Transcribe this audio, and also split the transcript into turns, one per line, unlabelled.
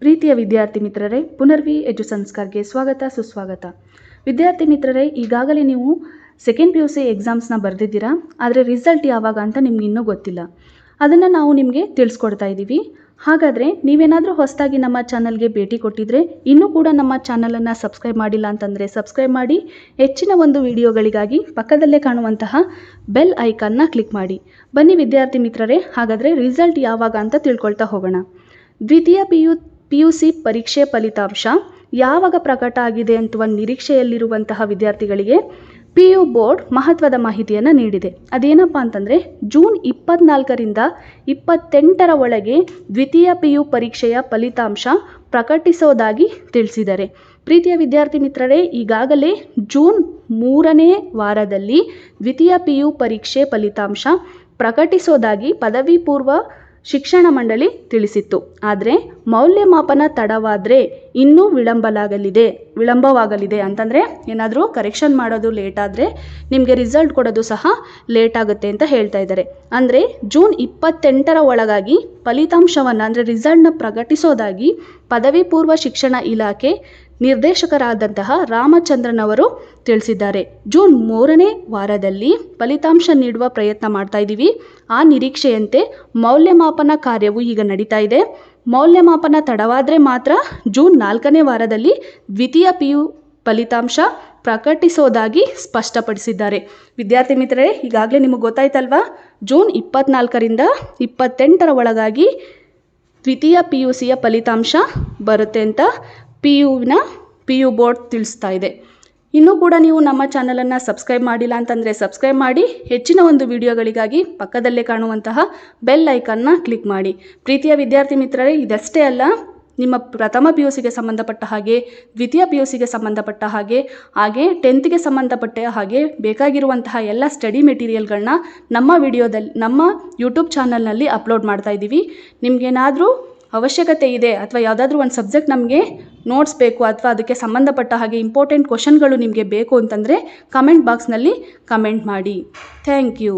ಪ್ರೀತಿಯ ವಿದ್ಯಾರ್ಥಿ ಮಿತ್ರರೇ, ಪುನರ್ವಿ ಎಜು ಸಂಸ್ಕಾರ್ಗೆ ಸ್ವಾಗತ ಸುಸ್ವಾಗತ. ವಿದ್ಯಾರ್ಥಿ ಮಿತ್ರರೇ, ಈಗಾಗಲೇ ನೀವು ಸೆಕೆಂಡ್ PUC ಎಕ್ಸಾಮ್ಸ್ನ ಬರೆದಿದ್ದೀರಾ. ಆದರೆ ರಿಸಲ್ಟ್ ಯಾವಾಗ ಅಂತ ನಿಮ್ಗೆ ಇನ್ನೂ ಗೊತ್ತಿಲ್ಲ. ಅದನ್ನು ನಾವು ನಿಮಗೆ ತಿಳಿಸ್ಕೊಡ್ತಾ ಇದ್ದೀವಿ. ಹಾಗಾದರೆ ನೀವೇನಾದರೂ ಹೊಸದಾಗಿ ನಮ್ಮ ಚಾನಲ್ಗೆ ಭೇಟಿ ಕೊಟ್ಟಿದ್ರೆ, ಇನ್ನೂ ಕೂಡ ನಮ್ಮ ಚಾನಲನ್ನು ಸಬ್ಸ್ಕ್ರೈಬ್ ಮಾಡಿಲ್ಲ ಅಂತಂದರೆ ಸಬ್ಸ್ಕ್ರೈಬ್ ಮಾಡಿ. ಹೆಚ್ಚಿನ ಒಂದು ವಿಡಿಯೋಗಳಿಗಾಗಿ ಪಕ್ಕದಲ್ಲೇ ಕಾಣುವಂತಹ ಬೆಲ್ ಐಕಾನ್ನ ಕ್ಲಿಕ್ ಮಾಡಿ. ಬನ್ನಿ ವಿದ್ಯಾರ್ಥಿ ಮಿತ್ರರೇ, ಹಾಗಾದರೆ ರಿಸಲ್ಟ್ ಯಾವಾಗ ಅಂತ ತಿಳ್ಕೊಳ್ತಾ ಹೋಗೋಣ. ದ್ವಿತೀಯ PUC ಪರೀಕ್ಷೆ ಫಲಿತಾಂಶ ಯಾವಾಗ ಪ್ರಕಟ ಆಗಿದೆ ಅಂತುವ ನಿರೀಕ್ಷೆಯಲ್ಲಿರುವಂತಹ ವಿದ್ಯಾರ್ಥಿಗಳಿಗೆ PU ಬೋರ್ಡ್ ಮಹತ್ವದ ಮಾಹಿತಿಯನ್ನು ನೀಡಿದೆ. ಅದೇನಪ್ಪ ಅಂತಂದರೆ, ಜೂನ್ 24ರಿಂದ 28ರ ಒಳಗೆ ದ್ವಿತೀಯ PU ಪರೀಕ್ಷೆಯ ಫಲಿತಾಂಶ ಪ್ರಕಟಿಸೋದಾಗಿ ತಿಳಿಸಿದ್ದಾರೆ. ಪ್ರೀತಿಯ ವಿದ್ಯಾರ್ಥಿ ಮಿತ್ರರೇ, ಈಗಾಗಲೇ ಜೂನ್ 3ನೇ ವಾರದಲ್ಲಿ ದ್ವಿತೀಯ PU ಪರೀಕ್ಷೆ ಫಲಿತಾಂಶ ಪ್ರಕಟಿಸೋದಾಗಿ ಪದವಿ ಪೂರ್ವ ಶಿಕ್ಷಣ ಮಂಡಳಿ ತಿಳಿಸಿತ್ತು. ಆದರೆ ಮೌಲ್ಯಮಾಪನ ತಡವಾದರೆ ಇನ್ನೂ ವಿಳಂಬವಾಗಲಿದೆ ಅಂತಂದರೆ ಏನಾದರೂ ಕರೆಕ್ಷನ್ ಮಾಡೋದು ಲೇಟ್ ಆದರೆ ನಿಮಗೆ ರಿಸಲ್ಟ್ ಕೊಡೋದು ಸಹ ಲೇಟ್ ಆಗುತ್ತೆ ಅಂತ ಹೇಳ್ತಾ ಇದ್ದಾರೆ. ಅಂದರೆ ಜೂನ್ 28ರ ಒಳಗಾಗಿ ಫಲಿತಾಂಶವನ್ನು ಅಂದರೆ ರಿಸಲ್ಟ್ನ ಪ್ರಕಟಿಸೋದಾಗಿ ಪದವಿ ಪೂರ್ವ ಶಿಕ್ಷಣ ಇಲಾಖೆ ನಿರ್ದೇಶಕರಾದಂತಹ ರಾಮಚಂದ್ರನ್ ಅವರು ತಿಳಿಸಿದ್ದಾರೆ. ಜೂನ್ 3ನೇ ವಾರದಲ್ಲಿ ಫಲಿತಾಂಶ ನೀಡುವ ಪ್ರಯತ್ನ ಮಾಡ್ತಾ ಇದ್ದೀವಿ. ಆ ನಿರೀಕ್ಷೆಯಂತೆ ಮೌಲ್ಯಮಾಪನ ಕಾರ್ಯವು ಈಗ ನಡೀತಾ ಇದೆ. ಮೌಲ್ಯಮಾಪನ ತಡವಾದರೆ ಮಾತ್ರ ಜೂನ್ 4ನೇ ವಾರದಲ್ಲಿ ದ್ವಿತೀಯ PU ಫಲಿತಾಂಶ ಪ್ರಕಟಿಸೋದಾಗಿ ಸ್ಪಷ್ಟಪಡಿಸಿದ್ದಾರೆ. ವಿದ್ಯಾರ್ಥಿ ಮಿತ್ರರೇ, ಈಗಾಗಲೇ ನಿಮಗೆ ಗೊತ್ತಾಯ್ತಲ್ವಾ, ಜೂನ್ 24ರಿಂದ 28ರ ಒಳಗಾಗಿ ದ್ವಿತೀಯ PUCಯ ಫಲಿತಾಂಶ ಬರುತ್ತೆ ಅಂತ PU ಬೋರ್ಡ್ ತಿಳಿಸ್ತಾ ಇದೆ. ಇನ್ನೂ ಕೂಡ ನೀವು ನಮ್ಮ ಚಾನಲನ್ನು ಸಬ್ಸ್ಕ್ರೈಬ್ ಮಾಡಿಲ್ಲ ಅಂತಂದರೆ ಸಬ್ಸ್ಕ್ರೈಬ್ ಮಾಡಿ. ಹೆಚ್ಚಿನ ಒಂದು ವಿಡಿಯೋಗಳಿಗಾಗಿ ಪಕ್ಕದಲ್ಲೇ ಕಾಣುವಂತಹ ಬೆಲ್ ಐಕಾನ್ನ ಕ್ಲಿಕ್ ಮಾಡಿ. ಪ್ರೀತಿಯ ವಿದ್ಯಾರ್ಥಿ ಮಿತ್ರರೇ, ಇದಷ್ಟೇ ಅಲ್ಲ, ನಿಮ್ಮ ಪ್ರಥಮ PUCಗೆ ಸಂಬಂಧಪಟ್ಟ ಹಾಗೆ, ದ್ವಿತೀಯ PUCಗೆ ಸಂಬಂಧಪಟ್ಟ ಹಾಗೆ 10ಗೆ ಸಂಬಂಧಪಟ್ಟ ಹಾಗೆ ಬೇಕಾಗಿರುವಂತಹ ಎಲ್ಲ ಸ್ಟಡಿ ಮೆಟೀರಿಯಲ್ಗಳನ್ನ ನಮ್ಮ ಯೂಟ್ಯೂಬ್ ಚಾನಲ್ನಲ್ಲಿ ಅಪ್ಲೋಡ್ ಮಾಡ್ತಾ ಇದ್ದೀವಿ. ನಿಮಗೇನಾದರೂ ಅವಶ್ಯಕತೆ ಇದೆ ಅಥವಾ ಯಾವುದಾದ್ರೂ ಒಂದು ಸಬ್ಜೆಕ್ಟ್ ನಮಗೆ ನೋಟ್ಸ್ ಬೇಕು ಅಥವಾ ಅದಕ್ಕೆ ಸಂಬಂಧಪಟ್ಟ ಹಾಗೆ ಇಂಪಾರ್ಟೆಂಟ್ ಕ್ವಶನ್ಗಳು ನಿಮಗೆ ಬೇಕು ಅಂತಂದರೆ ಕಮೆಂಟ್ ಬಾಕ್ಸ್ನಲ್ಲಿ ಕಮೆಂಟ್ ಮಾಡಿ. Thank you.